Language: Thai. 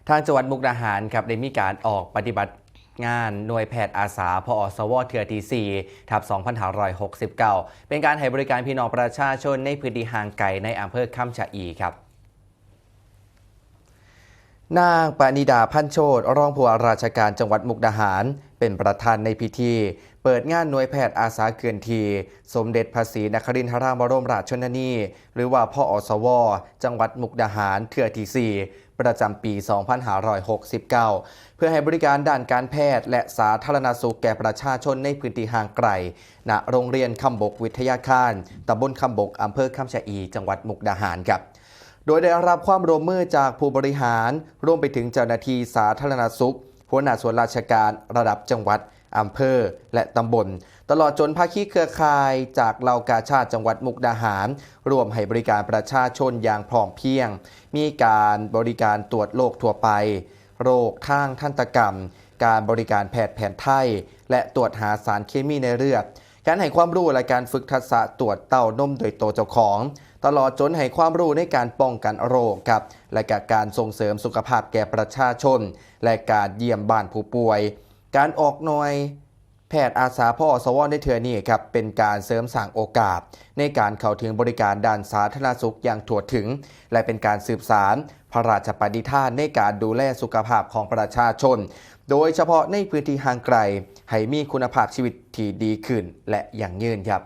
ทางจังหวัดมุกดาหารครับได้มีการออกปฏิบัติงานหน่วยแพทย์อาสาพอสวเทือที่4/2569เป็นการให้บริการพี่น้องประชาชนในพื้นที่ห่างไกลในอำเภอคำชะอีครับนางปณิดาพันโชติรองผู้ว่าราชการจังหวัดมุกดาหารเป็นประธานในพิธีเปิดงานหน่วยแพทย์อาสาเกินทีสมเด็จพระศรีนครินทราบรมราชชนนีหรือว่าพอสวจังหวัดมุกดาหารเทือที่4ประจำปี 2569 เพื่อให้บริการด้านการแพทย์และสาธารณสุขแก่ประชาชนในพื้นที่ห่างไกลณโรงเรียนคำบกวิทยาคารตำบลคำบกอำเภอคำชะอีจังหวัดมุกดาหารครับโดยได้รับความร่วมมือจากผู้บริหารรวมไปถึงเจ้าหน้าที่สาธารณสุขหัวหน้าส่วนราชการระดับจังหวัดอำเภอและตำบลตลอดจนภาคีเครือข่ายจากเหล่ากาชาติจังหวัดมุกดาหารรวมให้บริการประชาชนอย่างพร้อมเพรียงมีการบริการตรวจโรคทั่วไปโรคทางทันตกรรมการบริการแพทย์แผนไทยและตรวจหาสารเคมีในเลือดการให้ความรู้และการฝึกทักษะตรวจเต้านมโดยตัวเจ้าของตลอดจนให้ความรู้ในการป้องกันโรคครับและการส่งเสริมสุขภาพแก่ประชาชนและการเยี่ยมบ้านผู้ป่วยการออกหน่วยแพทย์อาสาพอสวในเทือนี้ครับเป็นการเสริมสร้างโอกาสในการเข้าถึงบริการด้านสาธารณสุขอย่างทั่วถึงและเป็นการสืบสานพระราชปณิธานในการดูแลสุขภาพของประชาชนโดยเฉพาะในพื้นที่ห่างไกลให้มีคุณภาพชีวิตที่ดีขึ้นและยั่งยืนครับ